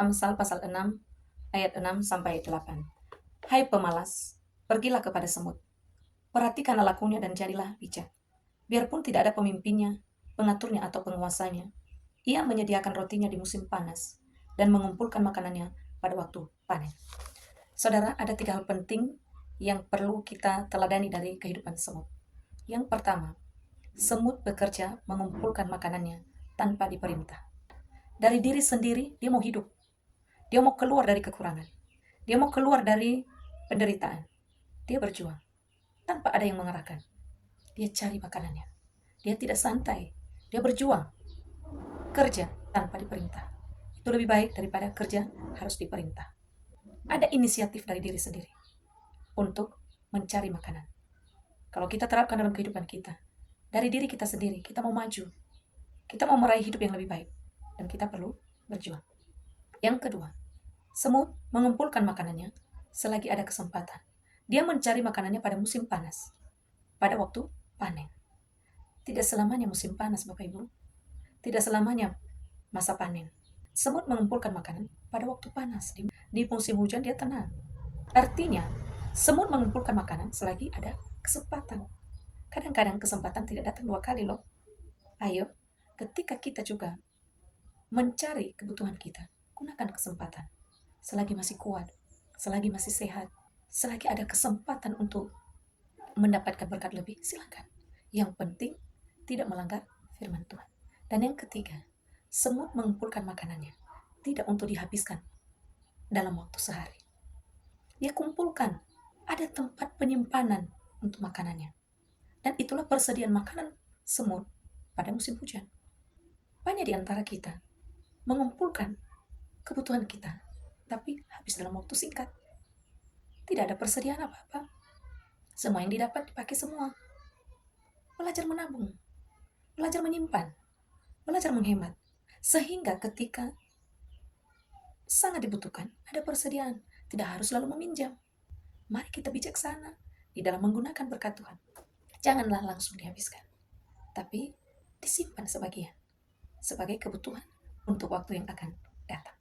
Amsal pasal 6, ayat 6-8. Hai pemalas, pergilah kepada semut. Perhatikanlah lakunya dan jadilah bijak. Biarpun tidak ada pemimpinnya, pengaturnya atau penguasanya, ia menyediakan rotinya di musim panas dan mengumpulkan makanannya pada waktu panen. Saudara, ada 3 hal penting yang perlu kita teladani dari kehidupan semut. Yang pertama, semut bekerja mengumpulkan makanannya tanpa diperintah. Dari diri sendiri, dia mau hidup. Dia mau keluar dari kekurangan. Dia mau keluar dari penderitaan. Dia berjuang tanpa ada yang mengarahkan. Dia cari makanannya. Dia tidak santai. Dia berjuang. Kerja tanpa diperintah. Itu lebih baik daripada kerja harus diperintah. Ada inisiatif dari diri sendiri untuk mencari makanan. Kalau kita terapkan dalam kehidupan kita, dari diri kita sendiri, kita mau maju. Kita mau meraih hidup yang lebih baik. Dan kita perlu berjuang. Yang kedua, semut mengumpulkan makanannya selagi ada kesempatan. Dia mencari makanannya pada musim panas, pada waktu panen. Tidak selamanya musim panas, Bapak Ibu. Tidak selamanya masa panen. Semut mengumpulkan makanan pada waktu panas. Di musim hujan dia tenang. Artinya, semut mengumpulkan makanan selagi ada kesempatan. Kadang-kadang kesempatan tidak datang 2 kali loh. Ayo, ketika kita juga mencari kebutuhan kita, gunakan kesempatan. Selagi masih kuat, selagi masih sehat, selagi ada kesempatan untuk mendapatkan berkat lebih, silakan. Yang penting tidak melanggar firman Tuhan. Dan yang ketiga, semut mengumpulkan makanannya tidak untuk dihabiskan dalam waktu sehari. Dia kumpulkan, ada tempat penyimpanan untuk makanannya. Dan itulah persediaan makanan semut pada musim hujan. Banyak di antara kita mengumpulkan kebutuhan kita, tapi habis dalam waktu singkat. Tidak ada persediaan apa-apa. Semua yang didapat dipakai semua. Belajar menabung, belajar menyimpan, belajar menghemat. Sehingga ketika sangat dibutuhkan, ada persediaan. Tidak harus selalu meminjam. Mari kita bijaksana di dalam menggunakan berkat Tuhan. Janganlah langsung dihabiskan, tapi disimpan sebagian sebagai kebutuhan untuk waktu yang akan datang.